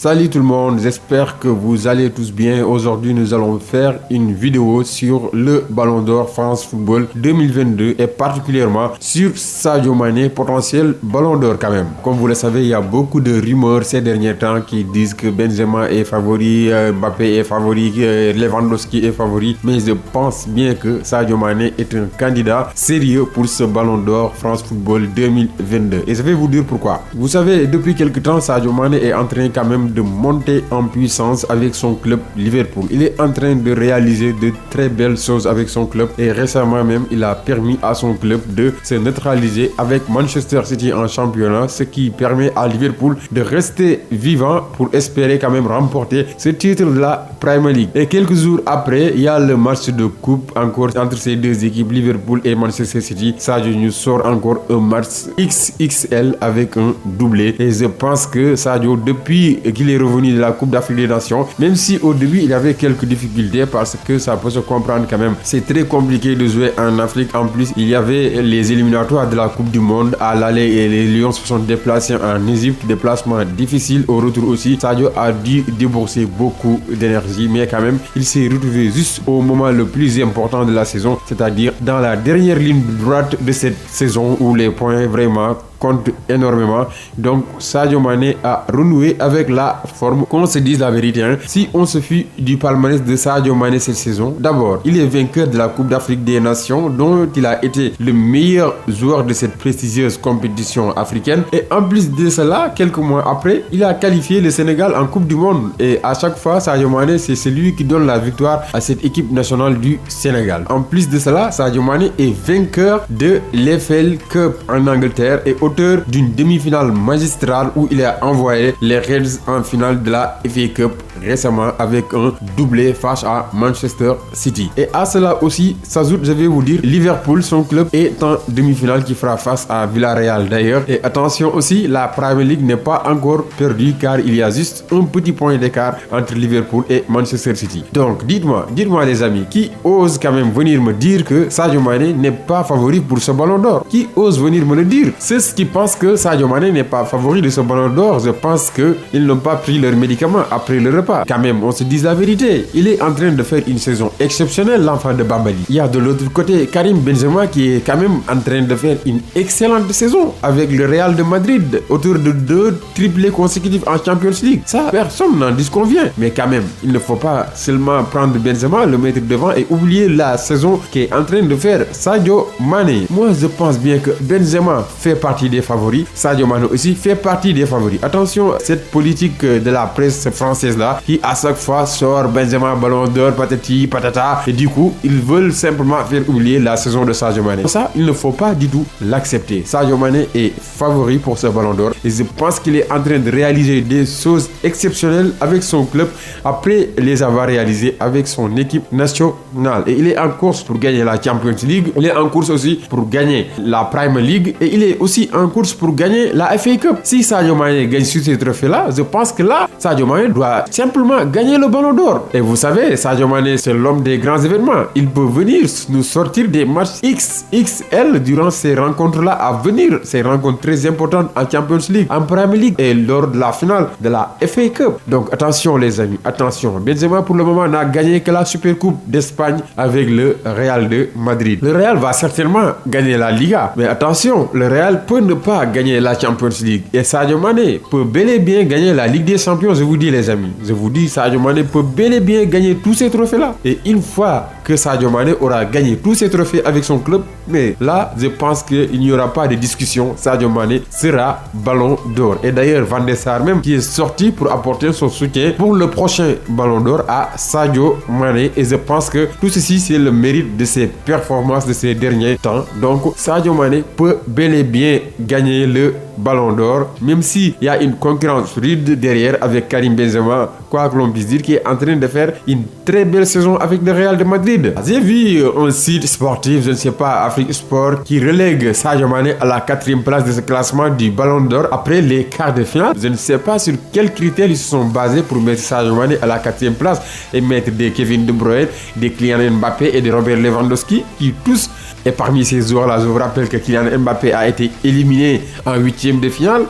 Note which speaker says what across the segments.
Speaker 1: Salut tout le monde, j'espère que vous allez tous bien. Aujourd'hui, nous allons faire une vidéo sur le Ballon d'Or France Football 2022 et particulièrement sur Sadio Mané, potentiel Ballon d'Or quand même. Comme vous le savez, il y a beaucoup de rumeurs ces derniers temps qui disent que Benzema est favori, Mbappé est favori, Lewandowski est favori. Mais je pense bien que Sadio Mané est un candidat sérieux pour ce Ballon d'Or France Football 2022. Et je vais vous dire pourquoi. Vous savez, depuis quelques temps, Sadio Mané est en train quand même de monter en puissance avec son club Liverpool. Il est en train de réaliser de très belles choses avec son club et récemment même il a permis à son club de se neutraliser avec Manchester City en championnat, ce qui permet à Liverpool de rester vivant pour espérer quand même remporter ce titre de la Premier League. Et quelques jours après, il y a le match de coupe encore entre ces deux équipes, Liverpool et Manchester City. Sadio nous sort encore un match XXL avec un doublé et je pense que Sadio, depuis qu'il est revenu de la Coupe d'Afrique des Nations, même si au début il avait quelques difficultés parce que ça peut se comprendre quand même, c'est très compliqué de jouer en Afrique. En plus, il y avait les éliminatoires de la Coupe du Monde à l'aller et les Lions se sont déplacés en Égypte, déplacement difficile. Au retour aussi, Sadio a dû débourser beaucoup d'énergie, mais quand même il s'est retrouvé juste au moment le plus important de la saison, c'est-à-dire dans la dernière ligne droite de cette saison où les points vraiment compte énormément. Donc Sadio Mané a renoué avec la forme. Qu'on se dise la vérité, hein. Si on se fie du palmarès de Sadio Mané cette saison, d'abord il est vainqueur de la Coupe d'Afrique des Nations dont il a été le meilleur joueur de cette prestigieuse compétition africaine, et en plus de cela, quelques mois après, il a qualifié le Sénégal en Coupe du Monde, et à chaque fois Sadio Mané c'est celui qui donne la victoire à cette équipe nationale du Sénégal. En plus de cela, Sadio Mané est vainqueur de l'FA Cup en Angleterre et auteur d'une demi-finale magistrale où il a envoyé les Reds en finale de la FA Cup récemment avec un doublé face à Manchester City. Et à cela aussi s'ajoute, je vais vous dire, Liverpool, son club, est en demi-finale qui fera face à Villarreal d'ailleurs. Et attention aussi, la Premier League n'est pas encore perdue car il y a juste un petit point d'écart entre Liverpool et Manchester City. Donc dites-moi les amis, qui ose quand même venir me dire que Sadio Mané n'est pas favori pour ce Ballon d'Or? Qui ose venir me le dire? C'est ce qui pensent que Sadio Mané n'est pas favori de ce Ballon d'Or. Je pense qu'ils n'ont pas pris leurs médicaments après le repas. Quand même, on se dise la vérité. Il est en train de faire une saison exceptionnelle, l'enfant de Bambali. Il y a de l'autre côté Karim Benzema qui est quand même en train de faire une excellente saison avec le Real de Madrid, autour de 2 triplés consécutifs en Champions League. Ça, personne n'en disconvient. Mais quand même, il ne faut pas seulement prendre Benzema, le mettre devant et oublier la saison qu'est en train de faire Sadio Mané. Moi, je pense bien que Benzema fait partie des favoris. Sadio Mané aussi fait partie des favoris. Attention, cette politique de la presse française là, qui à chaque fois sort Benzema Ballon d'Or, patati patata, et du coup ils veulent simplement faire oublier la saison de Sadio Mané. Ça, il ne faut pas du tout l'accepter. Sadio Mané est favori pour ce Ballon d'Or et je pense qu'il est en train de réaliser des choses exceptionnelles avec son club après les avoir réalisées avec son équipe nationale. Et il est en course pour gagner la Champions League, il est en course aussi pour gagner la Premier League et il est aussi en course pour gagner la FA Cup. Si Sadio Mané gagne sur ces trophées-là, je pense que là, Sadio Mané doit simplement gagner le Ballon d'Or. Et vous savez, Sadio Mané, c'est l'homme des grands événements. Il peut venir nous sortir des matchs XXL durant ces rencontres-là à venir. Ces rencontres très importantes en Champions League, en Premier League et lors de la finale de la FA Cup. Donc attention les amis, attention. Benzema pour le moment n'a gagné que la Super Coupe d'Espagne avec le Real de Madrid. Le Real va certainement gagner la Liga, mais attention, le Real peut ne pas gagner la Champions League. Et Sadio Mané peut bel et bien gagner la Ligue des Champions, je vous dis les amis. Je vous dis, Sadio Mané peut bel et bien gagner tous ces trophées-là. Et une fois que Sadio Mané aura gagné tous ces trophées avec son club, mais là, je pense qu'il n'y aura pas de discussion. Sadio Mané sera Ballon d'Or. Et d'ailleurs, Van der Sar même qui est sorti pour apporter son soutien pour le prochain Ballon d'Or à Sadio Mané. Et je pense que tout ceci, c'est le mérite de ses performances de ces derniers temps. Donc, Sadio Mané peut bel et bien gagner le Ballon d'Or, même s'il y a une concurrence rude derrière avec Karim Benzema, quoi que l'on puisse dire, qui est en train de faire une très belle saison avec le Real de Madrid. J'ai vu un site sportif, je ne sais pas, Afrique Sport, qui relègue Sadio Mané à la 4e place de ce classement du Ballon d'Or après les quarts de finale. Je ne sais pas sur quels critères ils se sont basés pour mettre Sadio Mané à la 4e place et mettre des Kevin De Bruyne, des Kylian Mbappé et des Robert Lewandowski qui tous Et parmi ces joueurs-là, je vous rappelle que Kylian Mbappé a été éliminé en huitième de finale.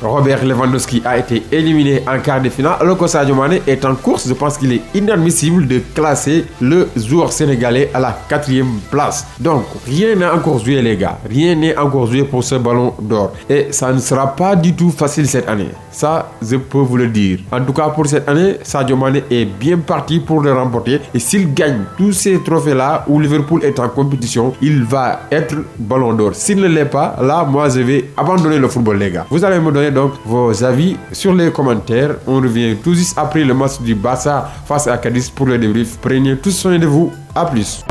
Speaker 1: Robert Lewandowski a été éliminé en quart de finale. Alors que Sadio Mané est en course, je pense qu'il est inadmissible de classer le joueur sénégalais à la 4e place. Donc, rien n'est encore joué, les gars. Rien n'est encore joué pour ce ballon d'or. Et ça ne sera pas du tout facile cette année. Ça, je peux vous le dire. En tout cas, pour cette année, Sadio Mané est bien parti pour le remporter. Et s'il gagne tous ces trophées-là où Liverpool est en compétition, il va être ballon d'or. S'il ne l'est pas, là, moi, je vais abandonner le football, les gars. Vous allez me donner donc vos avis sur les commentaires. On revient tout juste après le match du Barça face à Cadiz pour le débrief. Prenez tous soin de vous. À plus.